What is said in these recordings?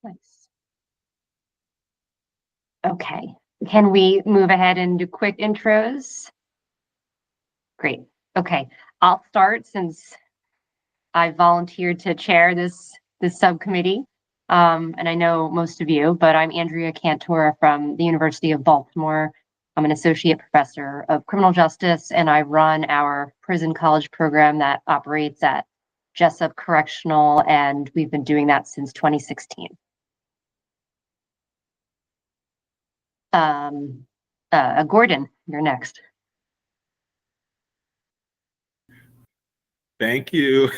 Nice. Okay, can we move ahead and do quick intros? Great. Okay, I'll start since I volunteered to chair this subcommittee. And I know most of you, but I'm Andrea Cantor from the University of Baltimore. I'm an associate professor of criminal justice, and I run our prison college program that operates at Jessup Correctional, and we've been doing that since 2016. Gordon, you're next. Thank you.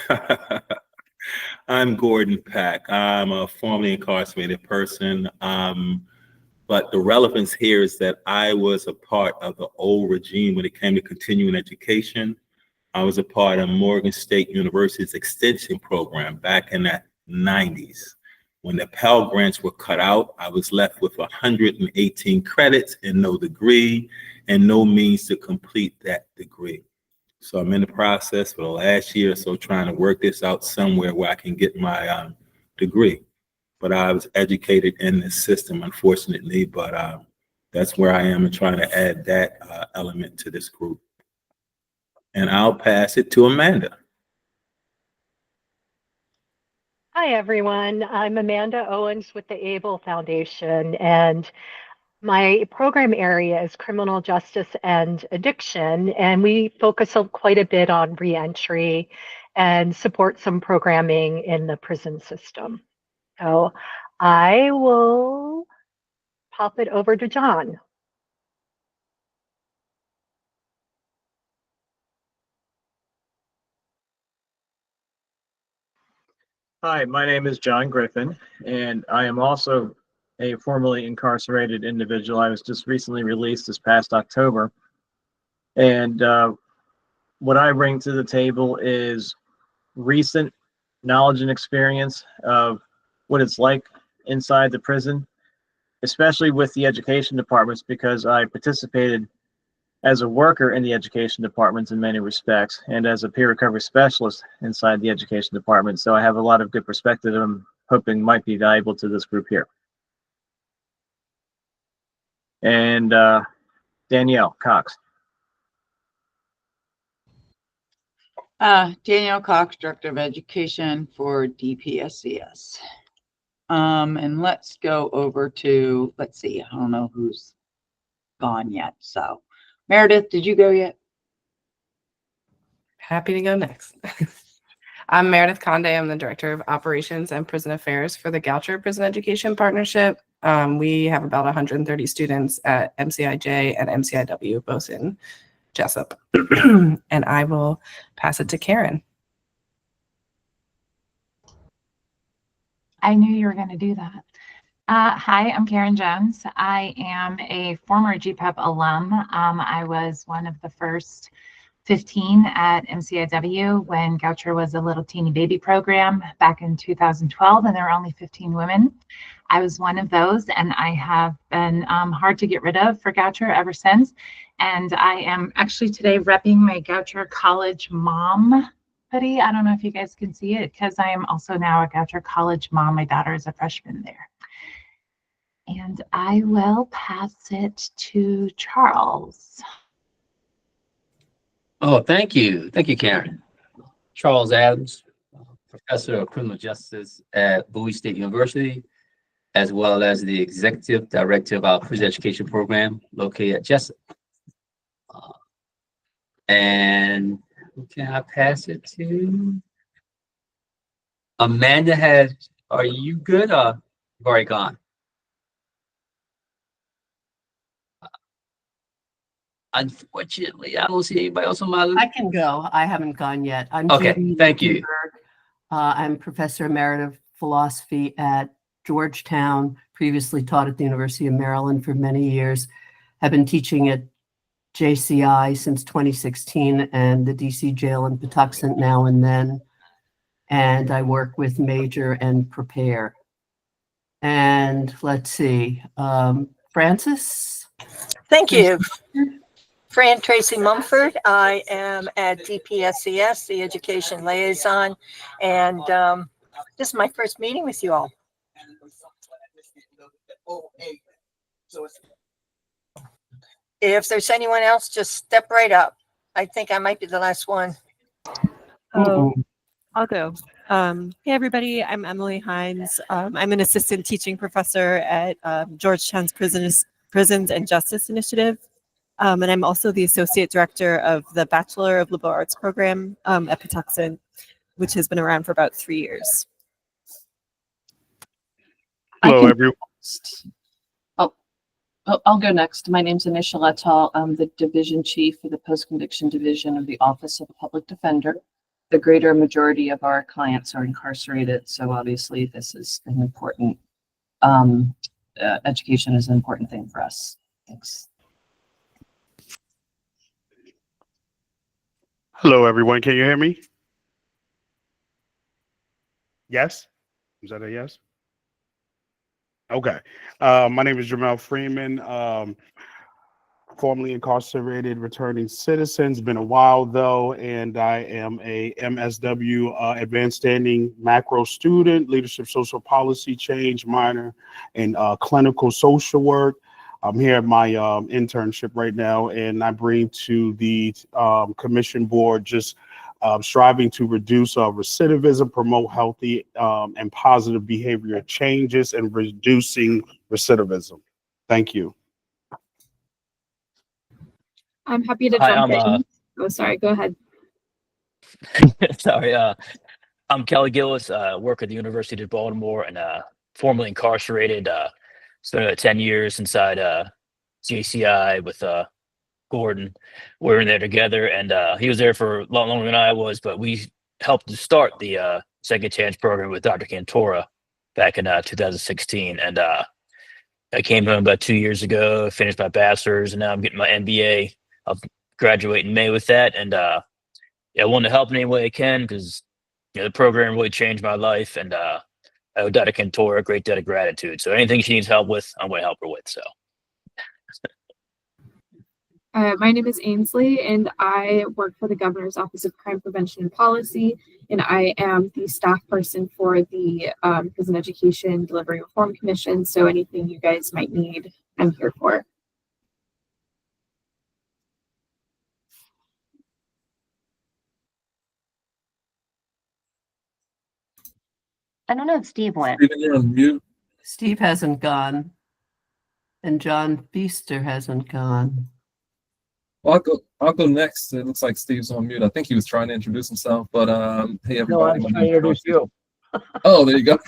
I'm Gordon Pack. I'm a formerly incarcerated person, but the relevance here is that I was a part of the old regime when it came to continuing education. I was a part of Morgan State University's extension program back in the 90s. When the Pell Grants were cut out, I was left with 118 credits and no degree and no means to complete that degree. So I'm in the process for the last year or so trying to work this out somewhere where I can get my degree. But I was educated in this system, unfortunately, but that's where I am and trying to add that element to this group. And I'll pass it to Amanda. Hi, everyone. I'm Amanda Owens with the ABLE Foundation, and my program area is criminal justice and addiction, and we focus quite a bit on reentry and support some programming in the prison system. So I will pop it over to John. Hi, my name is John Griffin, and I am also a formerly incarcerated individual. I was just recently released this past October. And what I bring to the table is recent knowledge and experience of what it's like inside the prison, especially with the education departments, because I participated as a worker in the education departments in many respects, and as a peer recovery specialist inside the education department. So I have a lot of good perspective I'm hoping might be valuable to this group here. And Danielle Cox. Danielle Cox, Director of Education for DPSCS. And let's go over to, let's see, I don't know who's gone yet. So Meredith, did you go yet? Happy to go next. I'm Meredith Conde. I'm the Director of Operations and Prison Affairs for the Goucher Prison Education Partnership. We have about 130 students at MCIJ and MCIW, both in Jessup. And I will pass it to Karen. I knew you were going to do that. Hi, I'm Karen Jones. I am a former GPEP alum. I was one of the first 15 at MCIW when Goucher was a little teeny baby program back in 2012, and there were only 15 women. I was one of those, and I have been hard to get rid of for Goucher ever since. And I am actually today repping my Goucher College Mom hoodie. I don't know if you guys can see it because I am also now a Goucher College mom. My daughter is a freshman there. And I will pass it to Charles. Oh, thank you. Thank you, Karen. Charles Adams, Professor of Criminal Justice at Bowie State University, as well as the Executive Director of our Prison Education Program located at Jessup. And can I pass it to Amanda? Are you good or you've already gone? Unfortunately, I don't see anybody else on my list. I can go. I haven't gone yet. I'm okay. Judy Thank you. I'm Professor Emeritus of Philosophy at Georgetown. Previously taught at the University of Maryland for many years. Have been teaching at JCI since 2016 and the DC jail in Patuxent now and then. And I work with Major and Prepare. And let's see, Francis. Thank you. Fran Tracy Mumford. I am at DPSCS, the Education Liaison, and this is my first meeting with you all. If there's anyone else, just step right up. I think I might be the last one. Oh, I'll go. Hey, everybody. I'm Emily Hines. I'm an assistant teaching professor at Georgetown's Prisons and Justice Initiative. And I'm also the associate director of the Bachelor of Liberal Arts program at Patuxent, which has been around for about 3 years. Hello, everyone. I'll go next. My name's Anisha Latal. I'm the division chief for the post-conviction division of the Office of the Public Defender. The greater majority of our clients are incarcerated, so obviously this is an important, education is an important thing for us. Thanks. Hello, everyone. Can you hear me? Yes? Is that a yes? Okay. My name is Jamel Freeman, formerly incarcerated returning citizen. It's been a while, though, and I am a MSW advanced standing macro student, leadership social policy change minor in clinical social work. I'm here at my internship right now, and I bring to the commission board just striving to reduce recidivism, promote healthy and positive behavior changes, and reducing recidivism. Thank you. I'm happy to Hi, jump in. Oh, sorry, go ahead. Sorry, I'm Kelly Gillis, work at the University of Baltimore and formerly incarcerated. Spent 10 years inside JCI with Gordon. We were in there together, and he was there for a lot longer than I was, but we helped to start the Second Chance program with Dr. Cantora back in 2016. And I came home about 2 years ago, finished my bachelor's, and now I'm getting my MBA. I'll graduate in May with that. And yeah, I want to help in any way I can because the program really changed my life. And I owe Dr. Cantora a great debt of gratitude. So anything she needs help with, I'm going to help her with. So. My name is Ainsley, and I work for the Governor's Office of Crime Prevention and Policy, and I am the staff person for the Prison Education Delivery Reform Commission. So anything you guys might need, I'm here for. I don't know if Steve went. You're on mute. Steve hasn't gone. And John Feaster hasn't gone. Well, I'll go next. It looks like Steve's on mute. I think he was trying to introduce himself, but hey, everybody. No, I'm trying to introduce you. Oh, there you go.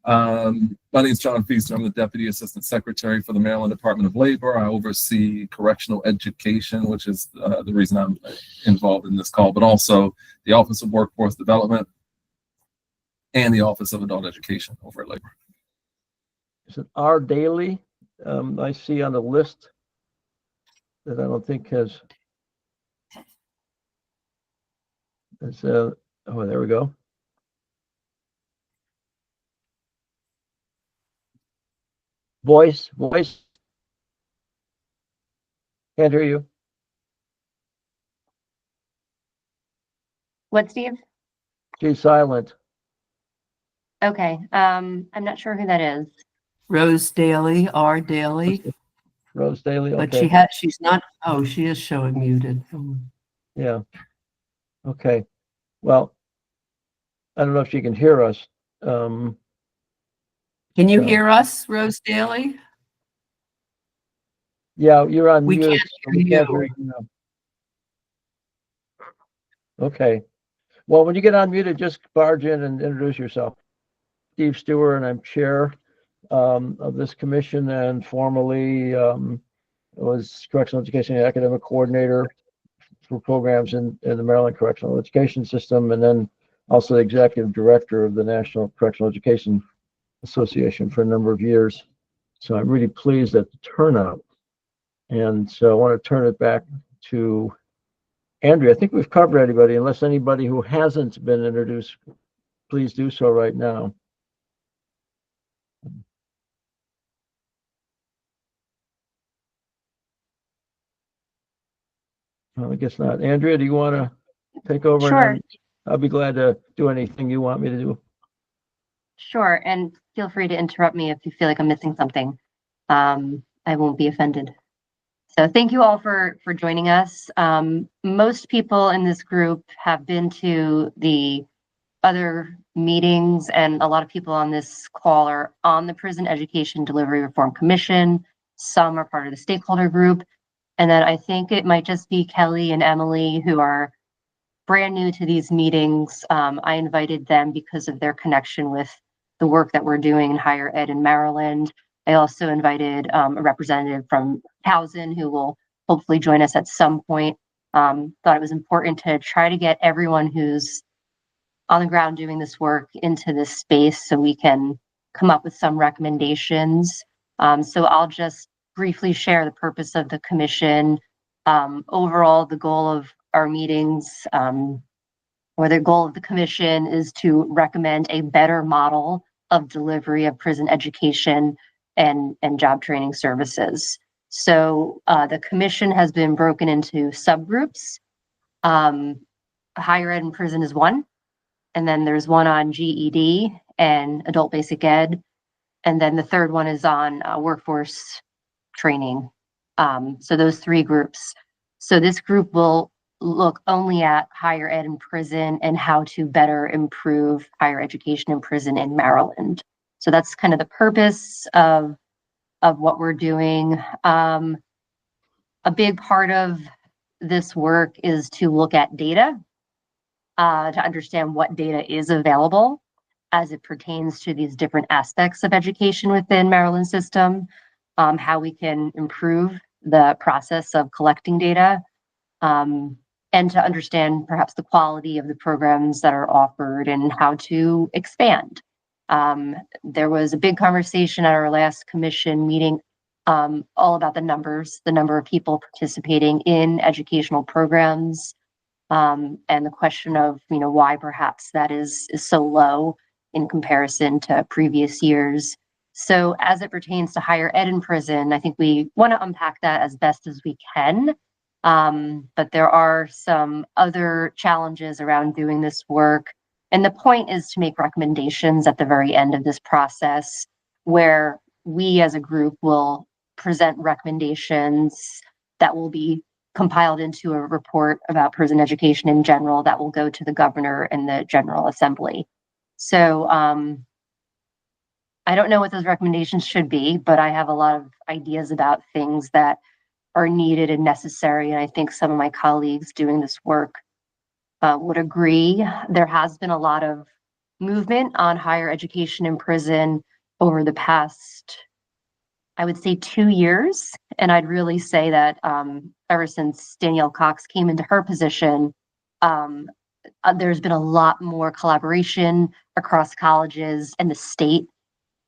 My name is John Feaster. I'm the Deputy Assistant Secretary for the Maryland Department of Labor. I oversee correctional education, which is the reason I'm involved in this call, but also the Office of Workforce Development and the Office of Adult Education over at Labor. Is it R. Daly? I see on the list that I don't think has. It's oh, there we go. Voice. Can't hear you. What, Steve? She's silent. Okay. I'm not sure who that is. Rose Daly, R. Daly. Rose Daly. Okay. But she's not. Oh, she is showing muted. Yeah. Okay. Well, I don't know if she can hear us. Can you hear us, Rose Daly? Yeah, you're on We mute. can't hear you. now. Okay. Well, when you get unmuted, just barge in and introduce yourself. Steve Stewart, and I'm chair of this commission, and formerly was correctional education and academic coordinator for programs in the Maryland correctional education system, and then also the executive director of the National Correctional Education Association for a number of years. So I'm really pleased at the turnout. And so I want to turn it back to Andrea. I think we've covered everybody, unless anybody who hasn't been introduced, please do so right now. Well, I guess not. Andrea, do you want to take over? Sure. And I'll be glad to do anything you want me to do. Sure, and feel free to interrupt me if you feel like I'm missing something. I won't be offended. So thank you all for joining us. Most people in this group have been to the other meetings, and a lot of people on this call are on the Prison Education Delivery Reform Commission. Some are part of the stakeholder group. And then I think it might just be Kelly and Emily who are brand new to these meetings. I invited them because of their connection with the work that we're doing in higher ed in Maryland. I also invited a representative from Towson who will hopefully join us at some point. Thought it was important to try to get everyone who's on the ground doing this work into this space so we can come up with some recommendations. So I'll just briefly share the purpose of the commission. Overall, the goal of our meetings, or the goal of the commission, is to recommend a better model of delivery of prison education and job training services. So the commission has been broken into subgroups. Higher ed and prison is one. And then there's one on GED and adult basic ed. And then the third one is on workforce training. So those three groups. So this group will look only at higher ed and prison and how to better improve higher education in prison in Maryland. So that's kind of the purpose of what we're doing. A big part of this work is to look at data, to understand what data is available as it pertains to these different aspects of education within Maryland system, how we can improve the process of collecting data, and to understand perhaps the quality of the programs that are offered and how to expand. There was a big conversation at our last commission meeting all about the numbers, the number of people participating in educational programs, and the question of, why perhaps that is so low in comparison to previous years. So as it pertains to higher ed in prison, I think we want to unpack that as best as we can. But there are some other challenges around doing this work. And the point is to make recommendations at the very end of this process, where we as a group will present recommendations that will be compiled into a report about prison education in general that will go to the governor and the General Assembly. So I don't know what those recommendations should be, but I have a lot of ideas about things that are needed and necessary. And I think some of my colleagues doing this work would agree. There has been a lot of movement on higher education in prison over the past, I would say, 2 years. And I'd really say that ever since Danielle Cox came into her position, there's been a lot more collaboration across colleges and the state.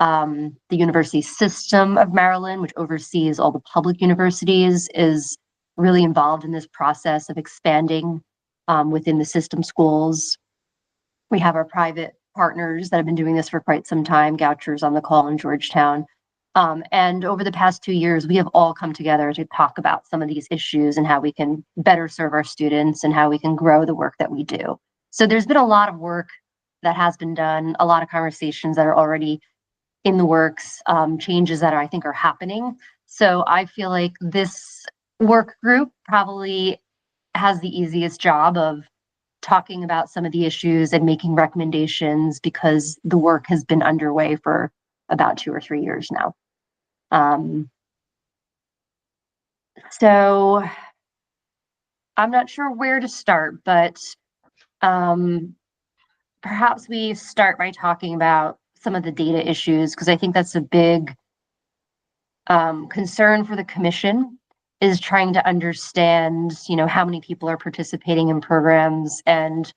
The university system of Maryland, which oversees all the public universities, is really involved in this process of expanding within the system schools. We have our private partners that have been doing this for quite some time, Goucher's on the call in Georgetown. And over the past 2 years, we have all come together to talk about some of these issues and how we can better serve our students and how we can grow the work that we do. So there's been a lot of work that has been done, a lot of conversations that are already in the works, changes that I think are happening. So I feel like this work group probably has the easiest job of talking about some of the issues and making recommendations because the work has been underway for about 2 or 3 years now. So I'm not sure where to start, but perhaps we start by talking about some of the data issues, because I think that's a big concern for the commission, is trying to understand, how many people are participating in programs and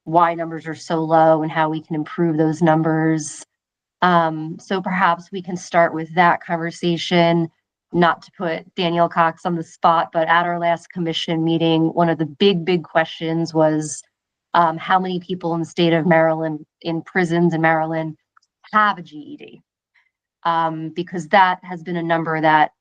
why numbers are so low and how we can improve those numbers. So perhaps we can start with that conversation, not to put Danielle Cox on the spot, but at our last commission meeting, one of the big questions was how many people in the state of Maryland, in prisons in Maryland, have a GED, because that has been a number that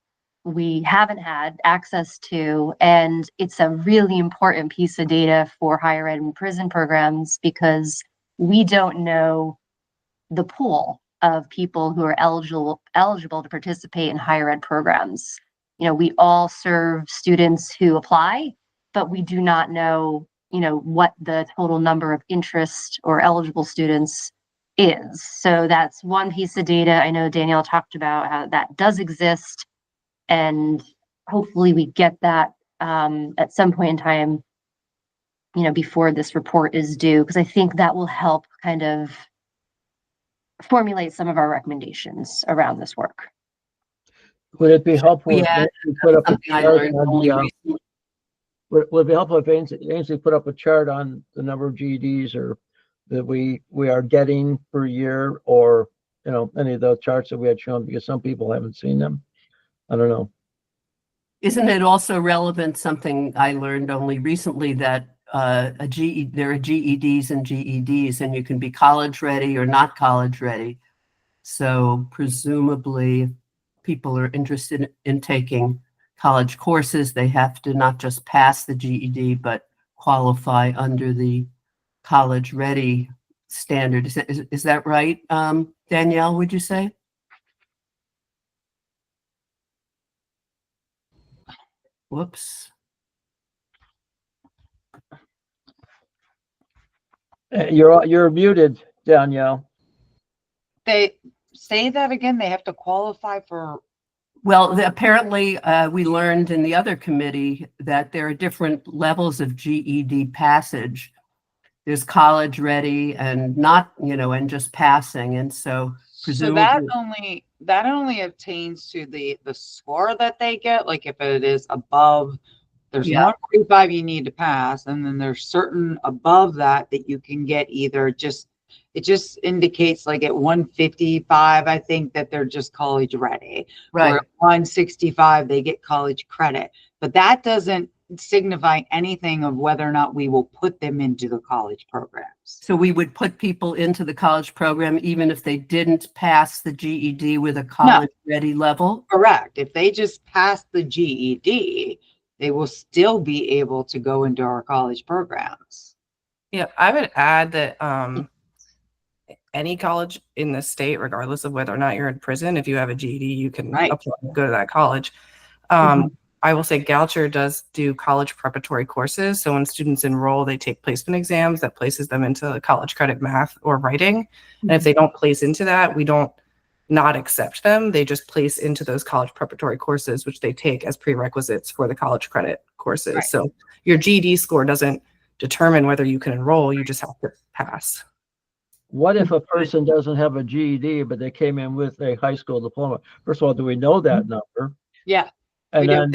we haven't had access to, and it's a really important piece of data for higher ed and prison programs because we don't know the pool of people who are eligible to participate in higher ed programs. We all serve students who apply, but we do not know, what the total number of interest or eligible students is. So that's one piece of data. I know Danielle talked about how that does exist, and hopefully we get that at some point in time, before this report is due, because I think that will help kind of formulate some of our recommendations around this work. Would it be helpful if Yeah, Ainsley put up a something I chart learned on only the, recently. would it be helpful if Ainsley put up a chart on the number of GEDs or that we are getting per year, or, any of the charts that we had shown, because some people haven't seen them. I don't know. Isn't it also relevant, something I learned only recently, that there are GEDs and GEDs, and you can be college ready or not college ready. So presumably, if people are interested in taking college courses, they have to not just pass the GED, but qualify under the college ready standard. Is that right, Danielle, would you say? Whoops. You're muted, Danielle. They say that again, they have to qualify for. Well, apparently we learned in the other committee that there are different levels of GED passage. There's college ready and not, and just passing. And so presumably. So that only obtains to the score that they get. Like if it is above, there's 145 you need to pass, and then there's certain above that you can get either it just indicates like at 155, I think that they're just college ready. Right. Or at 165, they get college credit. But that doesn't signify anything of whether or not we will put them into the college programs. So we would put people into the college program even if they didn't pass the GED with a college ready level? Correct. If they just pass the GED, they will still be able to go into our college programs. Yeah, I would add that any college in the state, regardless of whether or not you're in prison, if you have a GED, you can apply and go to that college. I will say Goucher does do college preparatory courses. So when students enroll, they take placement exams that places them into college credit math or writing. And if they don't place into that, we don't not accept them. They just place into those college preparatory courses, which they take as prerequisites for the college credit courses. Right. So your GED score doesn't determine whether you can enroll. You just have to pass. What if a person doesn't have a GED, but they came in with a high school diploma? First of all, do we know that number? Yeah. And then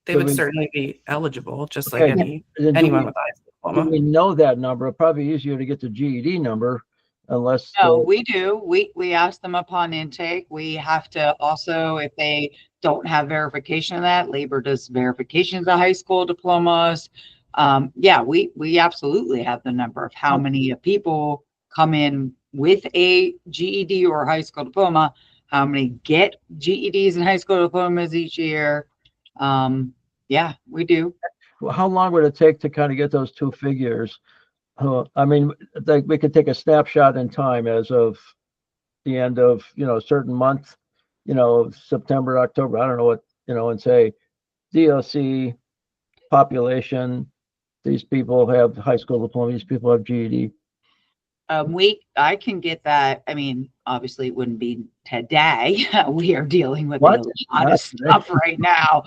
they would certainly be eligible, just like anyone with a high school diploma. Do we know that number? It'd probably be easier to get the GED number, unless. No, we do. We ask them upon intake. We have to also, if they don't have verification of that, labor does verifications of high school diplomas. Yeah, we absolutely have the number of how many people come in with a GED or high school diploma, how many get GEDs and high school diplomas each year. Yeah, we do. Well, how long would it take to kind of get those two figures? I mean, we could take a snapshot in time as of the end of, a certain month, September, October, I don't know what, and say DOC population, these people have high school diploma, these people have GED. I can get that. I mean, obviously it wouldn't be today. We are dealing with a lot of stuff right now.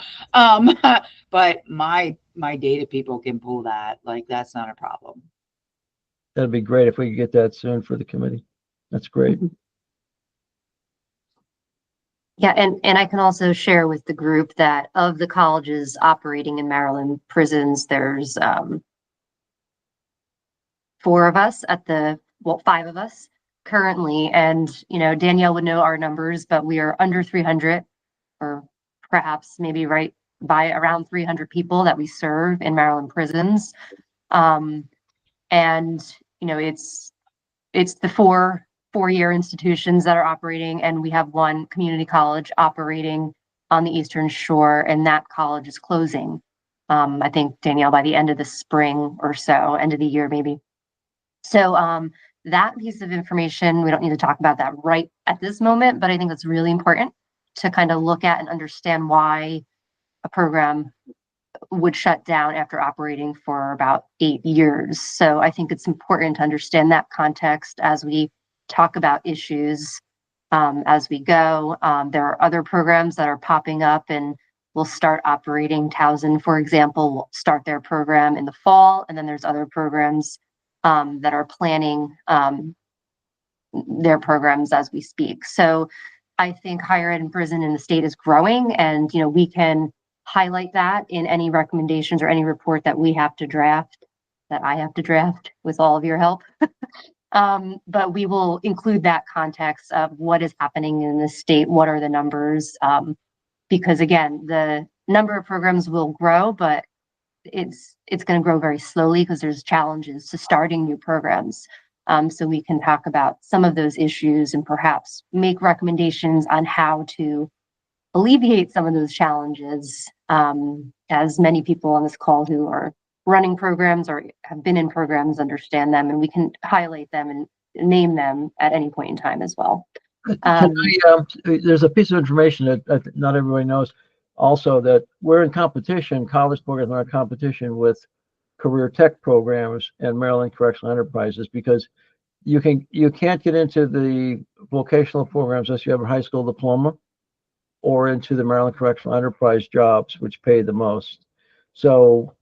But my data people can pull that. Like, that's not a problem. That'd be great if we could get that soon for the committee. That's great. Yeah, and I can also share with the group that of the colleges operating in Maryland prisons, there's 4 of us well, 5 of us currently, and Danielle would know our numbers, but we are under 300, or perhaps maybe right by around 300 people that we serve in Maryland prisons. And it's the four-year institutions that are operating, and we have one community college operating on the Eastern Shore, and that college is closing. I think, Danielle, by the end of the spring or so, end of the year maybe. So that piece of information, we don't need to talk about that right at this moment, but I think it's really important to kind of look at and understand why a program would shut down after operating for about 8 years. So I think it's important to understand that context as we talk about issues as we go. There are other programs that are popping up and will start operating. Towson, for example, will start their program in the fall, and then there's other programs that are planning their programs as we speak. So I think higher ed in prison in the state is growing, and we can highlight that in any recommendations or any report that we have to draft, that I have to draft with all of your help. But we will include that context of what is happening in the state, what are the numbers, because again, the number of programs will grow, but it's going to grow very slowly because there's challenges to starting new programs. So we can talk about some of those issues and perhaps make recommendations on how to alleviate some of those challenges, as many people on this call who are running programs or have been in programs understand them, and we can highlight them and name them at any point in time as well. There's a piece of information that not everybody knows also, that we're in competition, college programs are in competition with career tech programs and Maryland Correctional Enterprises, because you can't get into the vocational programs unless you have a high school diploma, or into the Maryland Correctional Enterprise jobs, which pay the most. So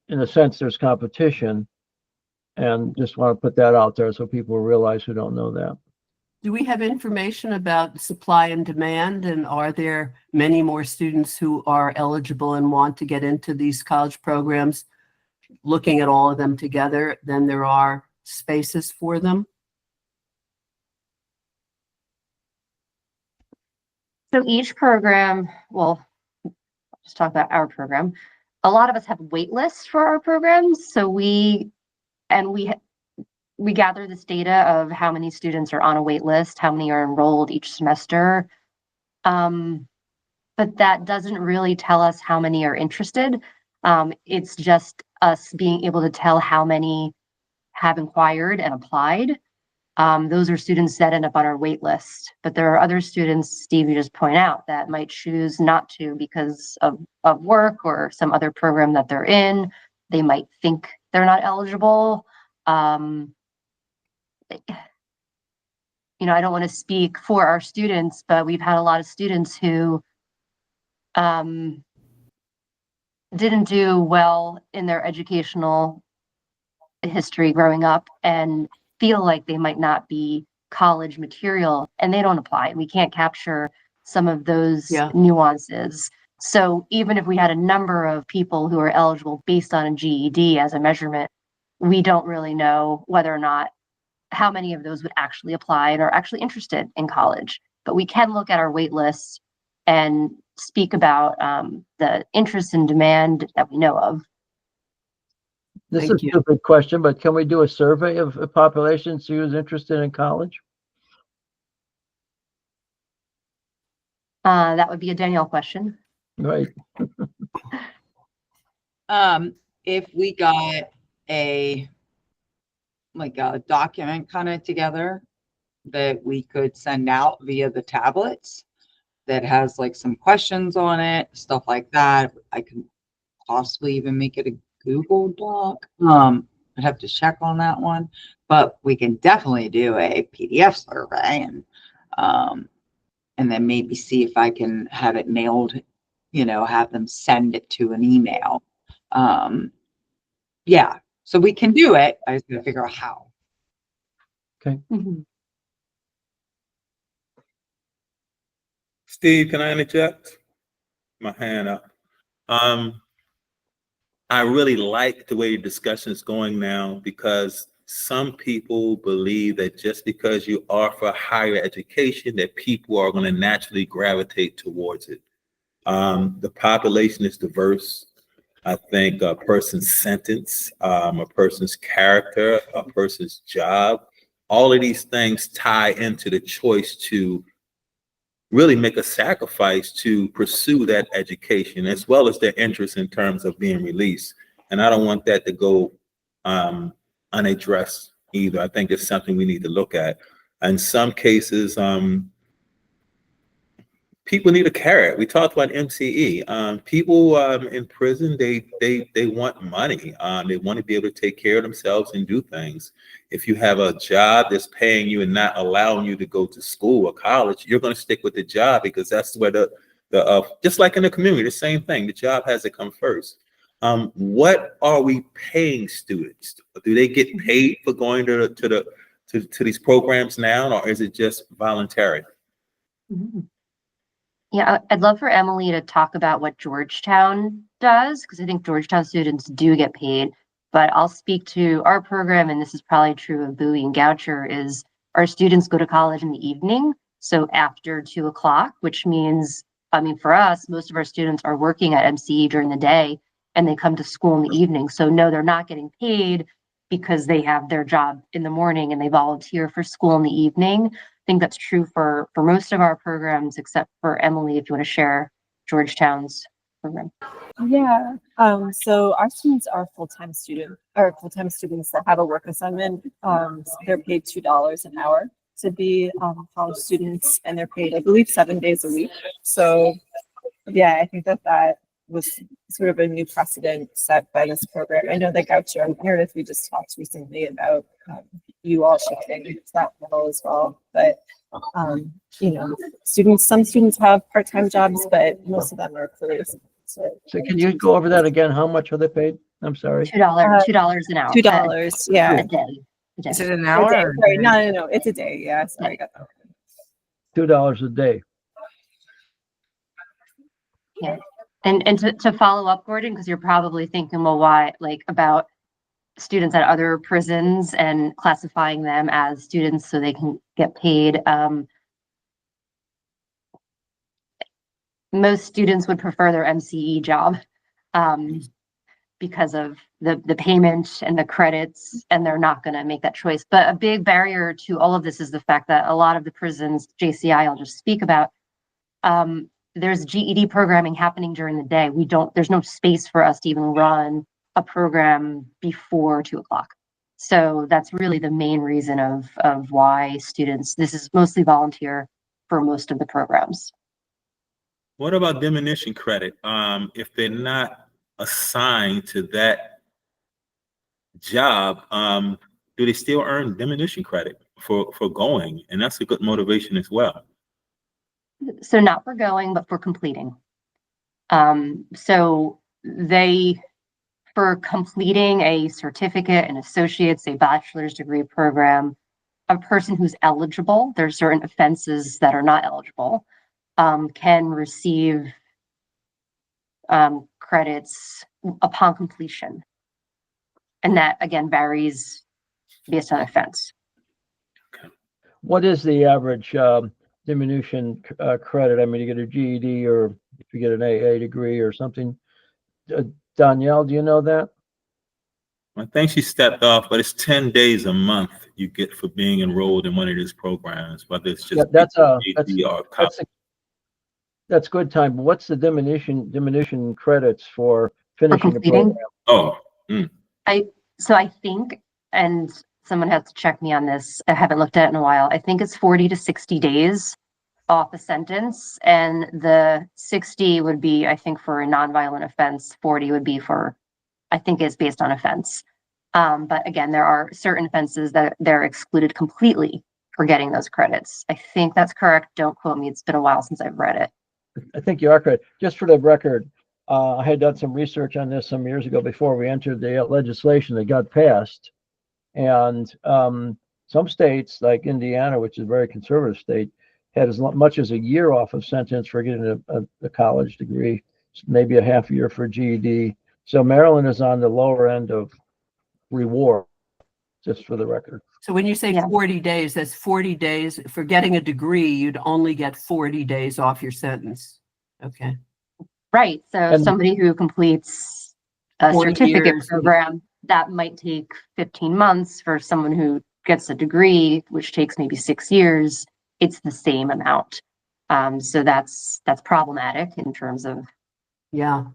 in a sense, there's competition, and just want to put that out there so people realize who don't know that. Do we have information about supply and demand, and are there many more students who are eligible and want to get into these college programs, looking at all of them together, than there are spaces for them? So each program, well, let's talk about our program. A lot of us have wait lists for our programs. So we gather this data of how many students are on a wait list, how many are enrolled each semester. But that doesn't really tell us how many are interested. It's just us being able to tell how many have inquired and applied. Those are students that end up on our wait list. But there are other students, Steve, you just point out, that might choose not to because of work or some other program that they're in. They might think they're not eligible. I don't want to speak for our students, but we've had a lot of students who didn't do well in their educational history growing up and feel like they might not be college material, and they don't apply. We can't capture some of those nuances. So even if we had a number of people who are eligible based on a GED as a measurement, we don't really know whether or not how many of those would actually apply and are actually interested in college. But we can look at our wait lists and speak about the interest and demand that we know of. This is a stupid question, but can we do a survey of a population, see who's interested in college? That would be a Danielle question. Right. If we got a document kind of together that we could send out via the tablets that has like some questions on it, stuff like that. I can possibly even make it a Google Doc. I'd have to check on that one, but we can definitely do a PDF survey and then maybe see if I can have it mailed, have them send it to an email. Yeah, so we can do it. I was going to figure out how. Okay. Steve, can I interject? My hand up. I really like the way the discussion is going now, because some people believe that just because you offer higher education, that people are going to naturally gravitate towards it. The population is diverse. I think a person's sentence, a person's character, a person's job, all of these things tie into the choice to really make a sacrifice to pursue that education, as well as their interest in terms of being released. And I don't want that to go unaddressed either. I think it's something we need to look at. In some cases, people need a carrot. We talked about MCE. People in prison, they want money. They want to be able to take care of themselves and do things. If you have a job that's paying you and not allowing you to go to school or college, you're going to stick with the job because that's where the just like in the community, the same thing. The job has to come first. What are we paying students? Do they get paid for going to these programs now, or is it just voluntary? Yeah, I'd love for Emily to talk about what Georgetown does, because I think Georgetown students do get paid. But I'll speak to our program, and this is probably true of Bowie and Goucher, is our students go to college in the evening, so after 2 o'clock, which means, I mean, for us, most of our students are working at MCE during the day, and they come to school in the evening. So no, they're not getting paid because they have their job in the morning and they volunteer for school in the evening. I think that's true for most of our programs, except for Emily, if you want to share Georgetown's program. Yeah. So our students are full-time students that have a work assignment. So they're paid $2 an hour to be college students, and they're paid, I believe, 7 days a week. So yeah, I think that was sort of a new precedent set by this program. I know that Goucher and Meredith, we just talked recently about you all shifting to that model as well. But some students have part-time jobs, but most of them are careers. So can you go over that again? How much are they paid? I'm sorry. $2 an hour. $2, yeah. A day. Is it an A hour? day. Or Sorry, no. It's a day. Yeah, sorry, I got that. $2 a day. Yeah. And to follow up, Gordon, because you're probably thinking, well, why, like, about students at other prisons and classifying them as students so they can get paid. Most students would prefer their MCE job because of the payment and the credits, and they're not going to make that choice. But a big barrier to all of this is the fact that a lot of the prisons, JCI, I'll just speak about, there's GED programming happening during the day. There's no space for us to even run a program before 2 o'clock. So that's really the main reason of why students, this is mostly volunteer for most of the programs. What about diminution credit? If they're not assigned to that job, do they still earn diminution credit for going? And that's a good motivation as well. So not for going, but for completing. So for completing a certificate, an associate's, a bachelor's degree program, a person who's eligible, there's certain offenses that are not eligible, can receive credits upon completion. And that, again, varies based on offense. What is the average diminution credit? I mean, you get a GED or if you get an AA degree or something. Danielle, do you know that? I think she stepped off, but it's 10 days a month you get for being enrolled in one of these programs, whether it's just that's good time. But what's the diminution credits for finishing the program? I think, and someone has to check me on this, I haven't looked at it in a while. I think it's 40 to 60 days off a sentence, and the 60 would be, I think, for a nonviolent offense. 40 would be for, I think, is based on offense. But again, there are certain offenses that they're excluded completely for getting those credits. I think that's correct. Don't quote me. It's been a while since I've read it. I think you are correct. Just for the record, I had done some research on this some years ago before we entered the legislation that got passed. And some states, like Indiana, which is a very conservative state, had as much as a year off of sentence for getting a college degree, maybe a half year for GED. So Maryland is on the lower end of reward, just for the record. So when you say 40 days, that's 40 days. For getting a degree, you'd only get 40 days off your sentence. Okay. Right. So somebody who completes a certificate program, that might take 15 months. For someone who gets a degree, which takes maybe 6 years, it's the same amount. So that's problematic in terms of the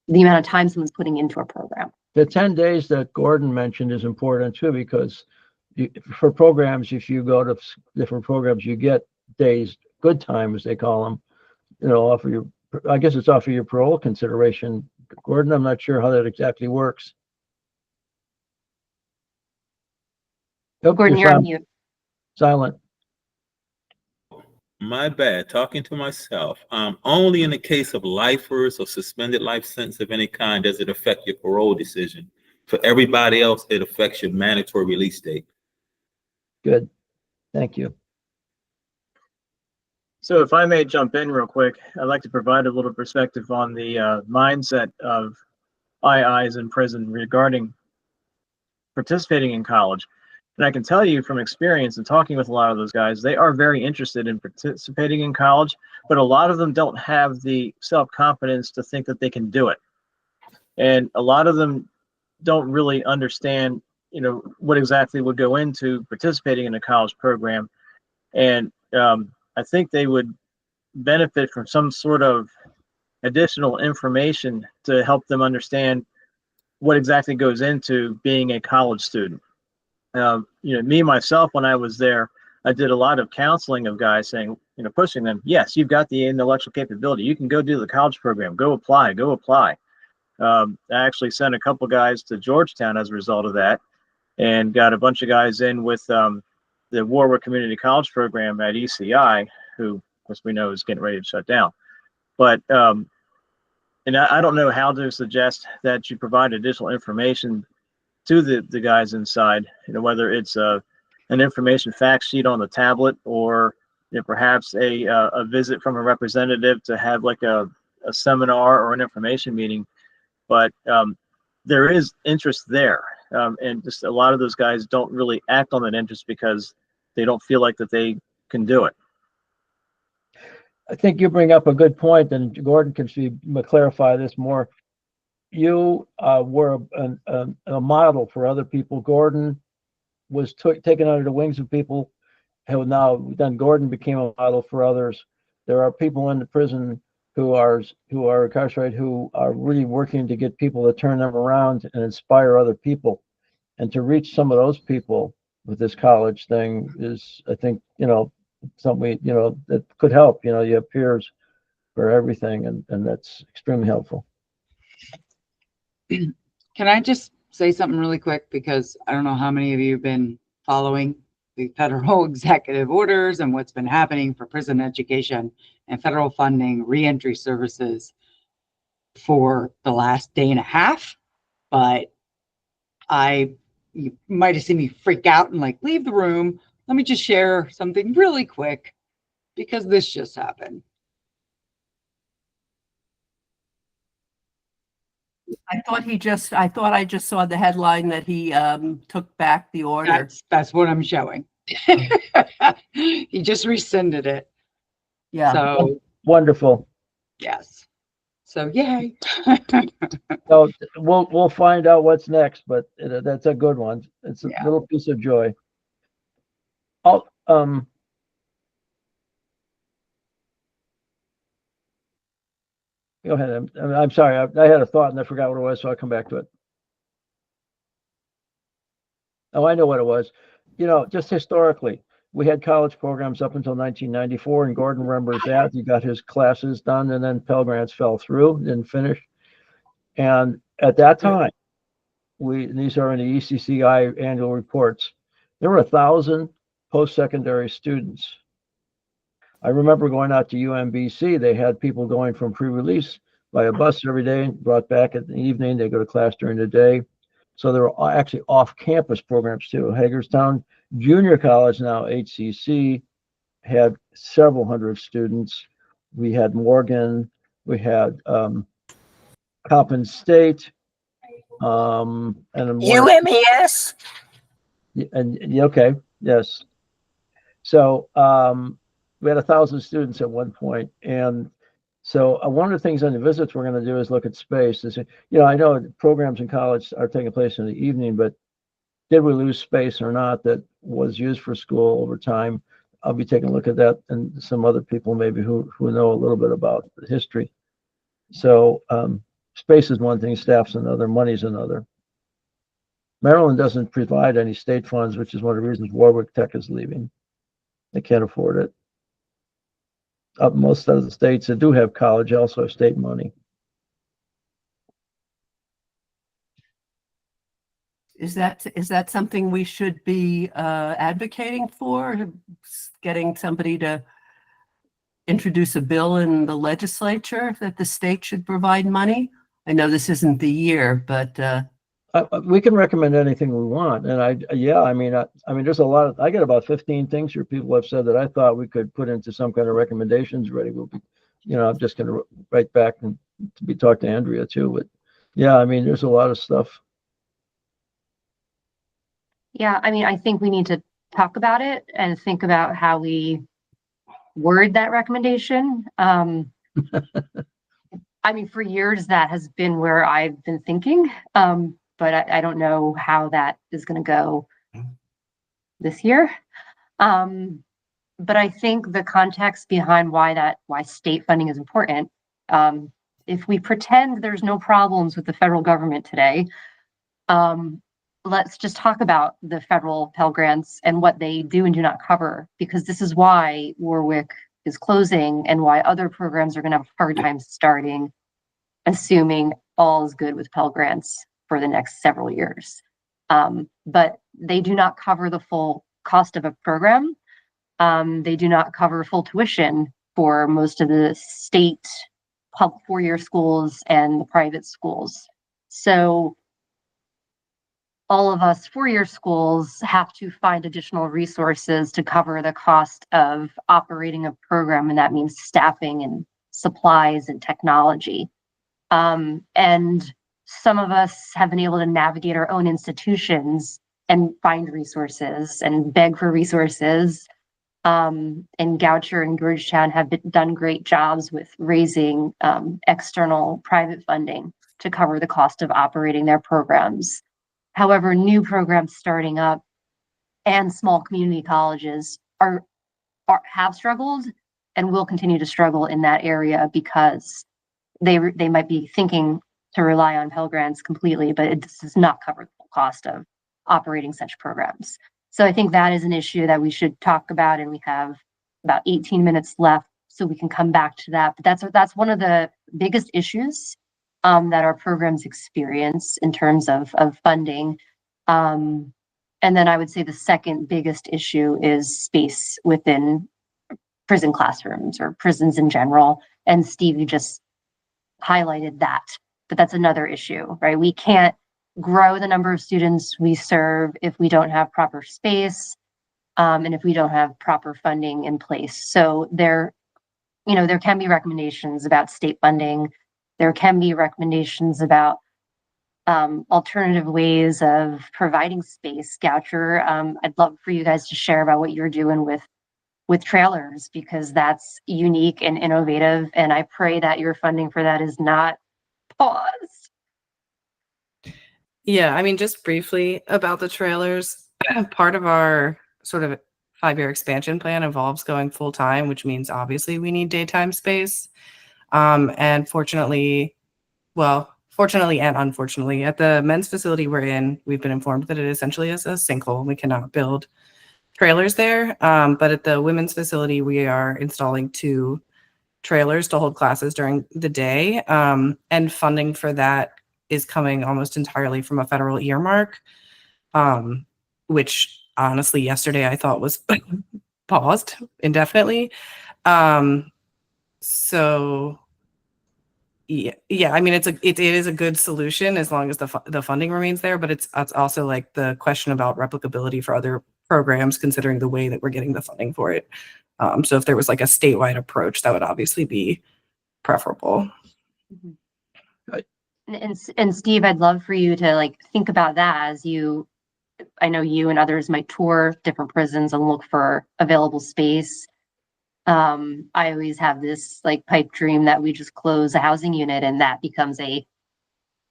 amount of time someone's putting into a program. The 10 days that Gordon mentioned is important too, because for programs, if you go to different programs, you get days, good time, as they call them, offer you, I guess it's offer your parole consideration. Gordon, I'm not sure how that exactly works. Oh, Gordon, you're on mute. Silent. My bad, talking to myself. Only in the case of lifers or suspended life sentence of any kind does it affect your parole decision. For everybody else, it affects your mandatory release date. Good. Thank you. So if I may jump in real quick, I'd like to provide a little perspective on the mindset of IIs in prison regarding participating in college. And I can tell you from experience and talking with a lot of those guys, they are very interested in participating in college, but a lot of them don't have the self-confidence to think that they can do it. And a lot of them don't really understand, what exactly would go into participating in a college program. And I think they would benefit from some sort of additional information to help them understand what exactly goes into being a college student. Me myself, when I was there, I did a lot of counseling of guys saying, pushing them, yes, you've got the intellectual capability. You can go do the college program, go apply. I actually sent a couple guys to Georgetown as a result of that, and got a bunch of guys in with the Warwick Community College program at ECI, who, of course, we know is getting ready to shut down. But and I don't know how to suggest that you provide additional information to the guys inside, whether it's an information fact sheet on the tablet, or perhaps a visit from a representative to have like a seminar or an information meeting. But there is interest there, and just a lot of those guys don't really act on that interest because they don't feel like that they can do it. I think you bring up a good point, and Gordon can clarify this more. You were a model for other people. Gordon was taken under the wings of people who then Gordon became a model for others. There are people in the prison who are incarcerated who are really working to get people to turn them around and inspire other people. And to reach some of those people with this college thing is, I think, something that could help. You have peers for everything, and that's extremely helpful. Can I just say something really quick, because I don't know how many of you have been following the federal executive orders and what's been happening for prison education and federal funding reentry services for the last day and a half, but you might have seen me freak out and like leave the room. Let me just share something really quick, because this just happened. I thought I just saw the headline that he took back the order. That's what I'm showing. He just rescinded it. Yeah. So wonderful. Yes. So yay. So we'll find out what's next, but that's a good one. It's a little piece of joy. Go ahead. I'm sorry. I had a thought and I forgot what it was, so I'll come back to it. Oh, I know what it was. Just historically, we had college programs up until 1994, and Gordon remembers that. He got his classes done, and then Pell Grants fell through, didn't finish. And at that time, these are in the ECCI annual reports, there were 1,000 post-secondary students. I remember going out to UMBC, they had people going from pre-release by a bus every day, brought back at the evening, they go to class during the day. So there were actually off-campus programs too. Hagerstown Junior College, now HCC, had several hundred students. We had Morgan, we had Coppin State, and UMES. And okay, yes. So we had 1,000 students at one point, and so one of the things on the visits we're going to do is look at space. I know programs in college are taking place in the evening, but did we lose space or not that was used for school over time? I'll be taking a look at that, and some other people maybe who know a little bit about the history. So space is one thing, staff's another, money's another. Maryland doesn't provide any state funds, which is one of the reasons Warwick Tech is leaving. They can't afford it. Most other states that do have college also have state money. Is that something we should be advocating for? Getting somebody to introduce a bill in the legislature that the state should provide money? I know this isn't the year, but we can recommend anything we want. And I mean, there's a lot of, I get about 15 things here people have said that I thought we could put into some kind of recommendations ready. We'll be, I'm just going to write back and to talk to Andrea too. But yeah, I mean, there's a lot of stuff. Yeah, I mean, I think we need to talk about it and think about how we word that recommendation. I mean, for years, that has been where I've been thinking, but I don't know how that is going to go this year. But I think the context behind why state funding is important, if we pretend there's no problems with the federal government today, let's just talk about the federal Pell Grants and what they do and do not cover, because this is why Warwick is closing and why other programs are going to have a hard time starting, assuming all is good with Pell Grants for the next several years. But they do not cover the full cost of a program. They do not cover full tuition for most of the state four-year schools and the private schools. So all of us four-year schools have to find additional resources to cover the cost of operating a program, and that means staffing and supplies and technology. And some of us have been able to navigate our own institutions and find resources and beg for resources. And Goucher and Georgetown have done great jobs with raising external private funding to cover the cost of operating their programs. However, new programs starting up and small community colleges have struggled and will continue to struggle in that area because they might be thinking to rely on Pell Grants completely, but it does not cover the full cost of operating such programs. So I think that is an issue that we should talk about, and we have about 18 minutes left, so we can come back to that. But that's one of the biggest issues that our programs experience in terms of funding. And then I would say the second biggest issue is space within prison classrooms or prisons in general. And Steve, you just highlighted that, but that's another issue, right? We can't grow the number of students we serve if we don't have proper space, and if we don't have proper funding in place. So there can be recommendations about state funding. There can be recommendations about alternative ways of providing space. Goucher, I'd love for you guys to share about what you're doing with trailers, because that's unique and innovative. And I pray that your funding for that is not paused. Yeah, I mean, just briefly about the trailers, part of our sort of 5-year expansion plan involves going full time, which means obviously we need daytime space. And fortunately and unfortunately, at the men's facility we're in, we've been informed that it essentially is a sinkhole. We cannot build trailers there. But at the women's facility, we are installing 2 trailers to hold classes during the day. And funding for that is coming almost entirely from a federal earmark, which honestly yesterday I thought was paused indefinitely. So yeah, I mean, it is a good solution as long as the funding remains there, but it's also like the question about replicability for other programs, considering the way that we're getting the funding for it. So if there was like a statewide approach, that would obviously be preferable. And Steve, I'd love for you to think about that as I know you and others might tour different prisons and look for available space. I always have this pipe dream that we just close a housing unit and that becomes a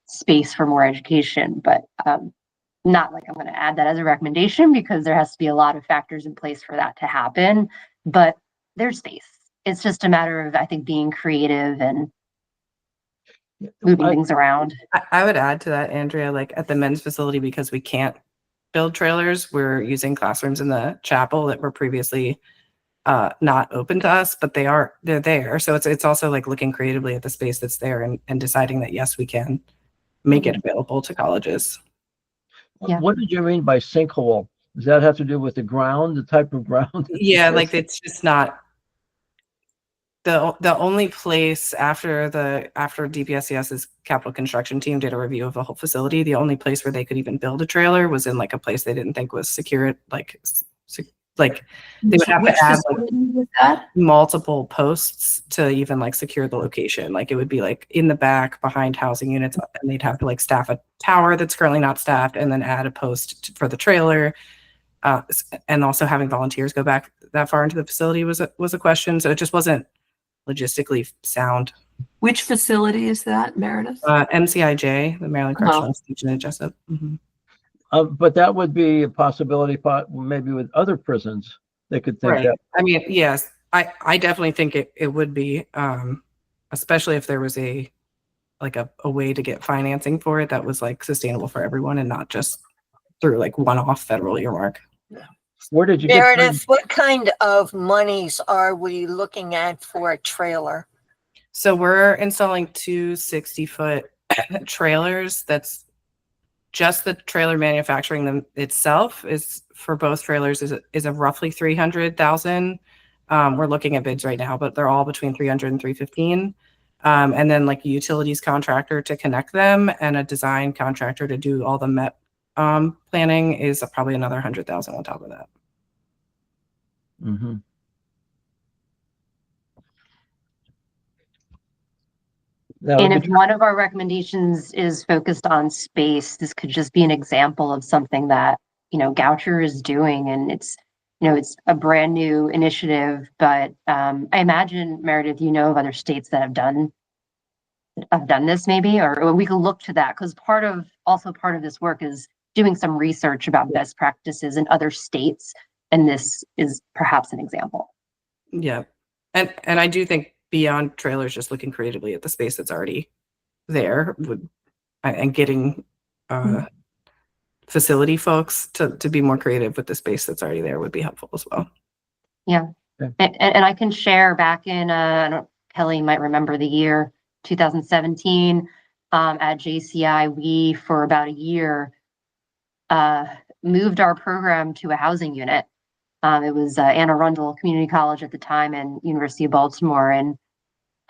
space for more education, but not like I'm going to add that as a recommendation, because there has to be a lot of factors in place for that to happen, but there's space. It's just a matter of, I think, being creative and moving things around. I would add to that, Andrea, like at the men's facility, because we can't build trailers, we're using classrooms in the chapel that were previously not open to us, but they're there. So it's also like looking creatively at the space that's there and deciding that, yes, we can make it available to colleges. Yeah. What did you mean by sinkhole? Does that have to do with the ground, the type of ground? Yeah, like it's just not the only place after DPSCS's capital construction team did a review of the whole facility, the only place where they could even build a trailer was in like a place they didn't think was secure, like they would have to add like multiple posts to even like secure the location. Like it would be like in the back behind housing units, and they'd have to like staff a tower that's currently not staffed and then add a post for the trailer. And also having volunteers go back that far into the facility was a question. So it just wasn't logistically sound. Which facility is that, Meredith? MCIJ, the Maryland Correctional Institution at Jessup. But that would be a possibility, maybe with other prisons, they could think Right. that. I mean, yes, I definitely think it would be, especially if there was a way to get financing for it that was like sustainable for everyone and not just through like one-off federal earmark. Where did you Meredith, what kind of monies are we looking at for a trailer? So we're installing two 60-foot trailers. That's just the trailer manufacturing them itself is for both trailers is a roughly 300,000. We're looking at bids right now, but they're all between 300 and 315. And then like a utilities contractor to connect them and a design contractor to do all the MEP planning is probably another 100,000 on top of that. Mm-hmm. And if one of our recommendations is focused on space, this could just be an example of something that, Goucher is doing. And it's a brand new initiative, but I imagine, Meredith, of other states that have done this maybe, or we could look to that, because part of this work is doing some research about best practices in other states. And this is perhaps an example. Yeah. And I do think beyond trailers, just looking creatively at the space that's already there and getting facility folks to be more creative with the space that's already there would be helpful as well. Yeah. And I can share back in, Kelly might remember the year 2017 at JCI, we, for about a year, moved our program to a housing unit. It was Anne Arundel Community College at the time and University of Baltimore, and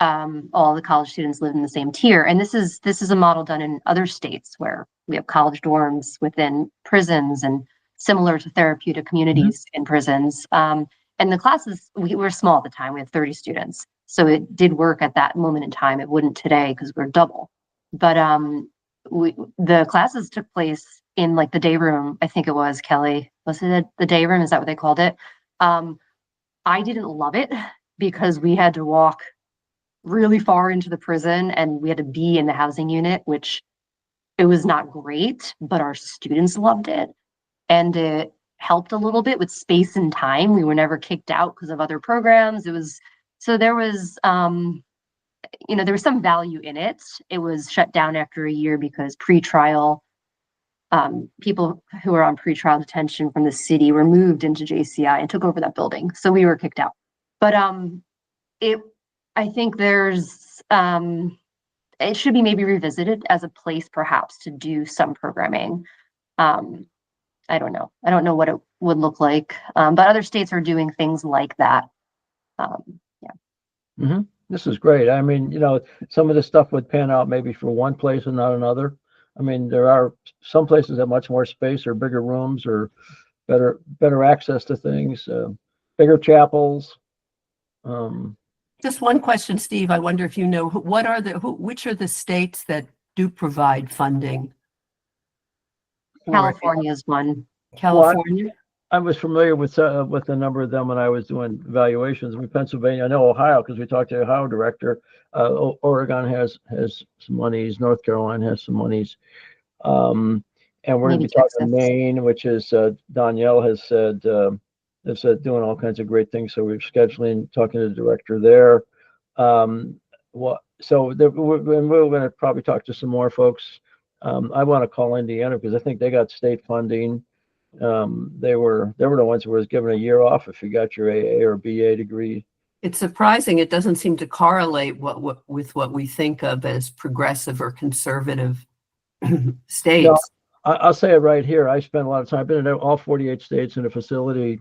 all the college students lived in the same tier. And this is a model done in other states where we have college dorms within prisons and similar to therapeutic communities in prisons. And the classes, we were small at the time, we had 30 students. So it did work at that moment in time. It wouldn't today because we're double. But the classes took place in like the day room, I think it was, Kelly. Was it the day room? Is that what they called it? I didn't love it because we had to walk really far into the prison and we had to be in the housing unit, which it was not great, but our students loved it. And it helped a little bit with space and time. We were never kicked out because of other programs. There was there was some value in it. It was shut down after a year because pretrial people who were on pretrial detention from the city were moved into JCI and took over that building. So we were kicked out. But I think there's it should be maybe revisited as a place perhaps to do some programming. I don't know. I don't know what it would look like. But other states are doing things like that. Mm-hmm. This is great. I mean, some of the stuff would pan out maybe for one place and not another. I mean, there are some places that have much more space or bigger rooms or better access to things, bigger chapels. Just one question, Steve. I wonder if you know which are the states that do provide funding? California is one. California. Well, I was familiar with a number of them when I was doing evaluations. In Pennsylvania, I know Ohio because we talked to the Ohio director. Oregon has some monies. North Carolina has some monies. And we're going to be talking Maine, which is Danielle has said doing all kinds of great things. So we're scheduling, talking to the director there. we're going to probably talk to some more folks. I want to call Indiana because I think they got state funding. They were the ones who was given a year off if you got your AA or BA degree. It's surprising it doesn't seem to correlate with what we think of as progressive or conservative states. No, I'll say it right here. I spent a lot of time. I've been in all 48 states in a facility.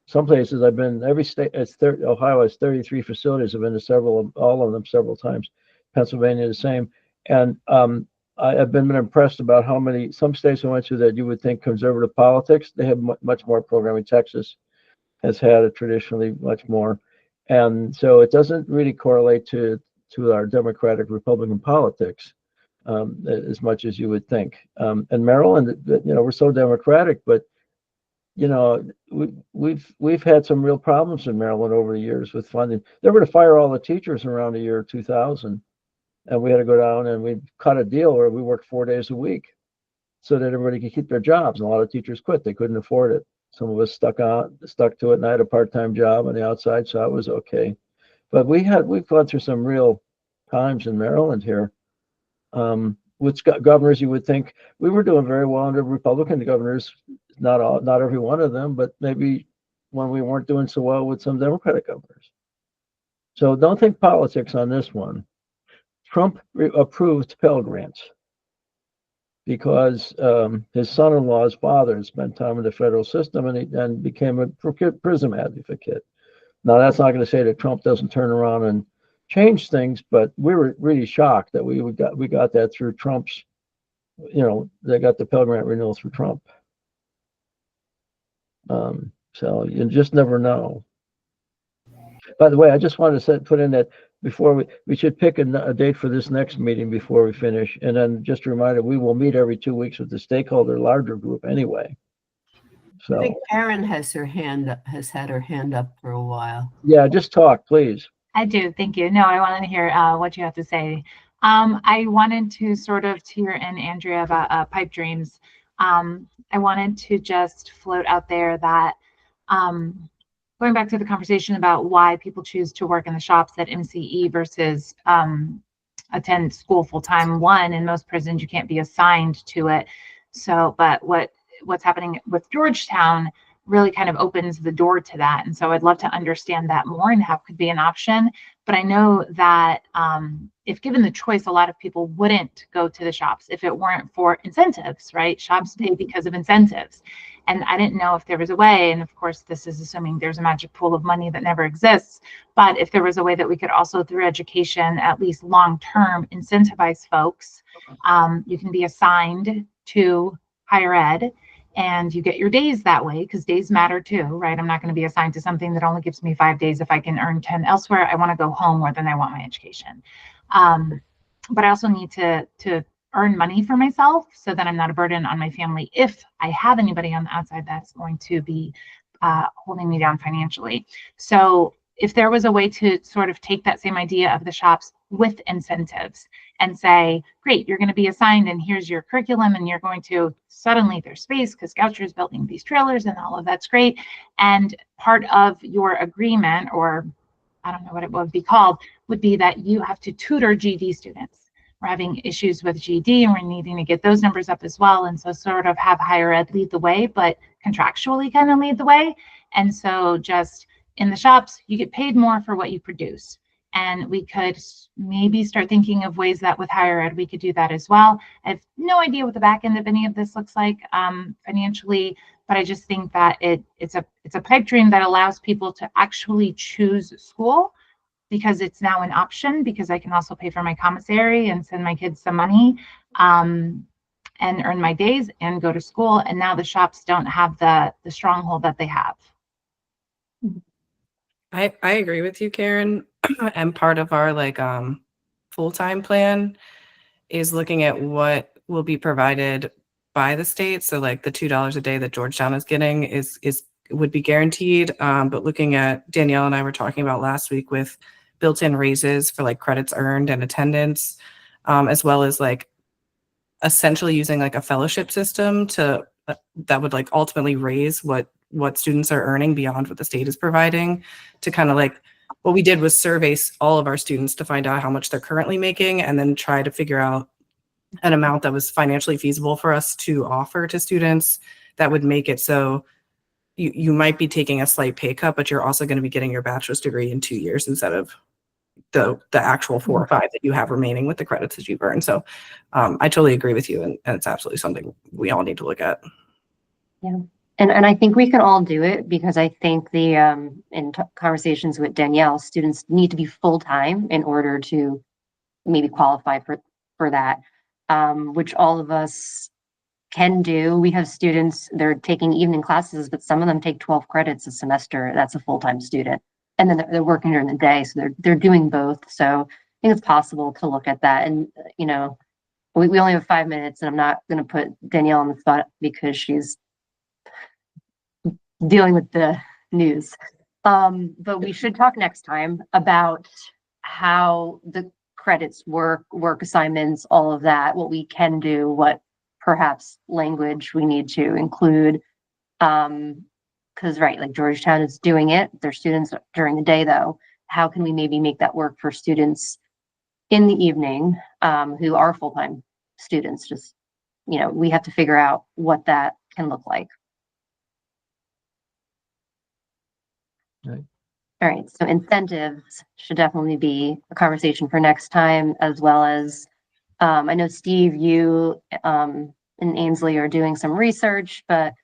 Some places I've been, every state, Ohio has 33 facilities. I've been to all of them several times. Pennsylvania the same. And I've been impressed about how many, some states I went to that you would think conservative politics, they have much more programming. Texas has had it traditionally much more. And so it doesn't really correlate to our Democratic Republican politics as much as you would think. And Maryland, we're so Democratic, but we've had some real problems in Maryland over the years with funding. They were to fire all the teachers around the year 2000, and we had to go down and we cut a deal where we worked 4 days a week so that everybody could keep their jobs. And a lot of teachers quit; they couldn't afford it. Some of us stuck to it, and I had a part-time job on the outside, so I was okay. But we've gone through some real times in Maryland here. With governors, you would think we were doing very well under Republican governors. Not every one of them, but maybe when we weren't doing so well with some Democratic governors. So don't think politics on this one. Trump approved Pell Grants because his son-in-law's father spent time in the federal system and became a PRISM advocate. Now, that's not going to say that Trump doesn't turn around and change things, but we were really shocked that we got that through Trump's, they got the Pell Grant renewal through Trump. So you just never know. By the way, I just wanted to put in that before we should pick a date for this next meeting before we finish. And then just a reminder, we will meet every 2 weeks with the stakeholder larger group anyway. So I think Karen has had her hand up for a while. Yeah, just talk, please. I do. Thank you. No, I wanted to hear what you have to say. I wanted to sort of, to your end, Andrea, about pipe dreams. I wanted to just float out there that going back to the conversation about why people choose to work in the shops at MCE versus attend school full time. One, in most prisons, you can't be assigned to it. So, but what's happening with Georgetown really kind of opens the door to that. And so I'd love to understand that more and how it could be an option. But I know that if given the choice, a lot of people wouldn't go to the shops if it weren't for incentives, right? Shops pay because of incentives. And I didn't know if there was a way, and of course, this is assuming there's a magic pool of money that never exists, but if there was a way that we could also, through education, at least long-term, incentivize folks. You can be assigned to higher ed, and you get your days that way because days matter too, right? I'm not going to be assigned to something that only gives me 5 days if I can earn 10 elsewhere. I want to go home more than I want my education. But I also need to earn money for myself so that I'm not a burden on my family if I have anybody on the outside that's going to be holding me down financially. So if there was a way to sort of take that same idea of the shops with incentives and say, great, you're going to be assigned and here's your curriculum and you're going to suddenly there's space because Goucher is building these trailers and all of that's great. And part of your agreement, or I don't know what it would be called, would be that you have to tutor GED students. We're having issues with GED and we're needing to get those numbers up as well. And so sort of have higher ed lead the way, but contractually kind of lead the way. And so just in the shops, you get paid more for what you produce. And we could maybe start thinking of ways that with higher ed, we could do that as well. I have no idea what the back end of any of this looks like financially, but I just think that it's a pipe dream that allows people to actually choose school because it's now an option because I can also pay for my commissary and send my kids some money and earn my days and go to school. And now the shops don't have the stronghold that they have. I agree with you, Karen. And part of our full-time plan is looking at what will be provided by the state. So like the $2 a day that Georgetown is getting would be guaranteed. But looking at Danielle and I were talking about last week with built-in raises for like credits earned and attendance, as well as like essentially using like a fellowship system to that would like ultimately raise what students are earning beyond what the state is providing to kind of like what we did was survey all of our students to find out how much they're currently making, and then try to figure out an amount that was financially feasible for us to offer to students that would make it so you might be taking a slight pay cut, but you're also going to be getting your bachelor's degree in 2 years instead of the actual 4 or 5 that you have remaining with the credits that you've earned. So I totally agree with you, and it's absolutely something we all need to look at. Yeah. And I think we can all do it, because I think the in conversations with Danielle, students need to be full-time in order to maybe qualify for that, which all of us can do. We have students, they're taking evening classes, but some of them take 12 credits a semester. That's a full-time student. And then they're working during the day, so they're doing both. So I think it's possible to look at that. And we only have 5 minutes, and I'm not going to put Danielle on the spot because she's dealing with the news. But we should talk next time about how the credits work assignments, all of that, what we can do, what perhaps language we need to include. Because right, like Georgetown is doing it, their students during the day though. How can we maybe make that work for students in the evening who are full-time students? Just, we have to figure out what that can look like. Right. All right, so incentives should definitely be a conversation for next time, as well as I know Steve, you and Ainsley are doing some research, but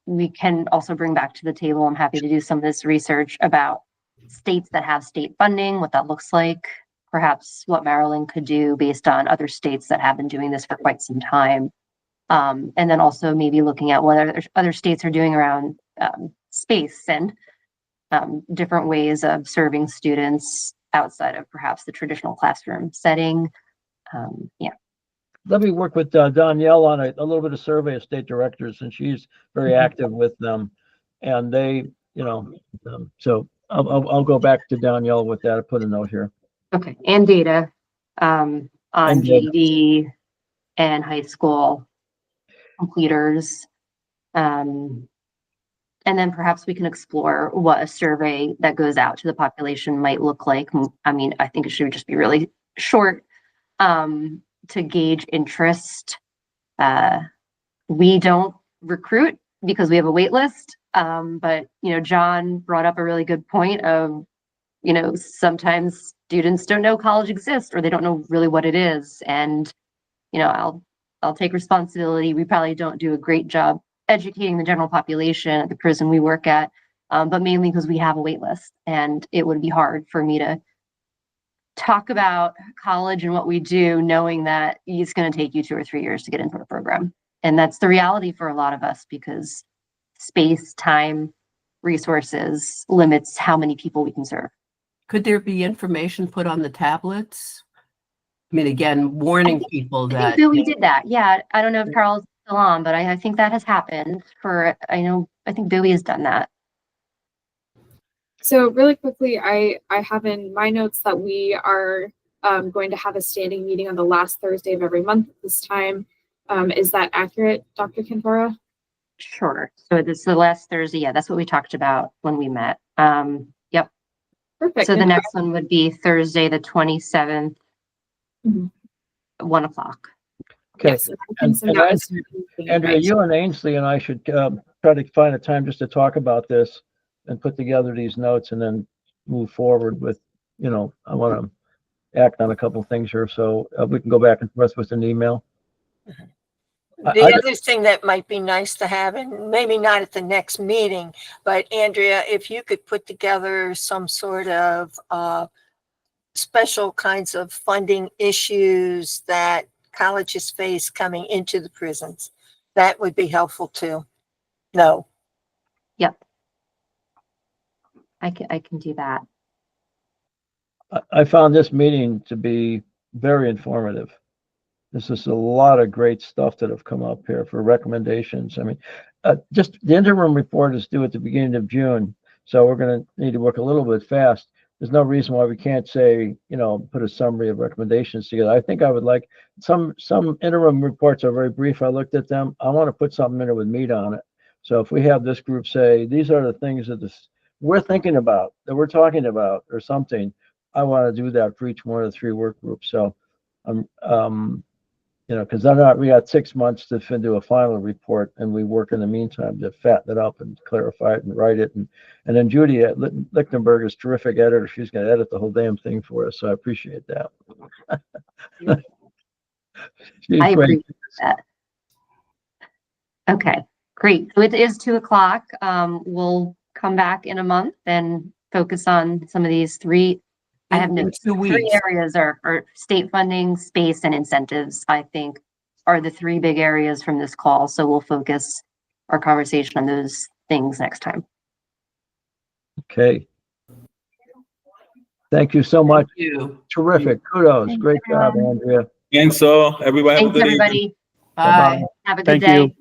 we can also bring back to the table. I'm happy to do some of this research about states that have state funding, what that looks like, perhaps what Maryland could do based on other states that have been doing this for quite some time. And then also maybe looking at what other states are doing around space and different ways of serving students outside of perhaps the traditional classroom setting. Yeah. Let me work with Danielle on a little bit of survey of state directors, and she's very active with them. And they, so I'll go back to Danielle with that. I put a note here. Okay, and data on And data. GED and high school completers. And then perhaps we can explore what a survey that goes out to the population might look like. I mean, I think it should just be really short to gauge interest. We don't recruit because we have a wait list. But, John brought up a really good point of, sometimes students don't know college exists, or they don't know really what it is. And, I'll take responsibility. We probably don't do a great job educating the general population at the prison we work at, but mainly because we have a wait list, and it would be hard for me to talk about college and what we do, knowing that it's going to take you 2 or 3 years to get into a program. And that's the reality for a lot of us, because space, time, resources limits how many people we can serve. Could there be information put on the tablets? I mean, again, warning people I that. think Billy did that. Yeah. I don't know if Carl's still on, but I think that has happened I think Billy has done that. So really quickly, I have in my notes that we are going to have a standing meeting on the last Thursday of every month this time. Is that accurate, Dr. Cantora? Sure. So this is the last Thursday. Yeah, that's what we talked about when we met. Yep. Perfect. So the next one would be Thursday, the 27th, 1 o'clock. Okay. Yes, Andrea, you and Ainsley and I should try to find a time just to talk about this and put together these notes, and then move forward with, I want to act on a couple things here. So we can go back and forth with an email. The other thing that might be nice to have, and maybe not at the next meeting, but Andrea, if you could put together some sort of special kinds of funding issues that colleges face coming into the prisons, that would be helpful too. No. Yep. I can do that. I found this meeting to be very informative. This is a lot of great stuff that have come up here for recommendations. I mean, just the interim report is due at the beginning of June, so we're going to need to work a little bit fast. There's no reason why we can't say, put a summary of recommendations together. I think I would like some interim reports are very brief. I looked at them. I want to put something in it with meat on it. So if we have this group say, these are the things that we're thinking about, that we're talking about or something, I want to do that for each one of the 3 work groups. So you know, because we got 6 months to do a final report, and we work in the meantime to fatten it up and clarify it and write it. And then Judy at Lichtenberg is terrific editor. She's going to edit the whole damn thing for us. So I appreciate that. I appreciate that. Okay, great. So it is 2:00. We'll come back in a month and focus on some of these 3. I have no 3 areas are state funding, space, and incentives, I think, are the 3 big areas from this call. So we'll focus our conversation on those things next time. Okay. Thank you so much. Thank you. Terrific. Kudos. Thanks, Great job, everyone. Andrea. Thanks all. Everybody have a Thanks, good evening. everybody. Bye. Have a good Thank day. you.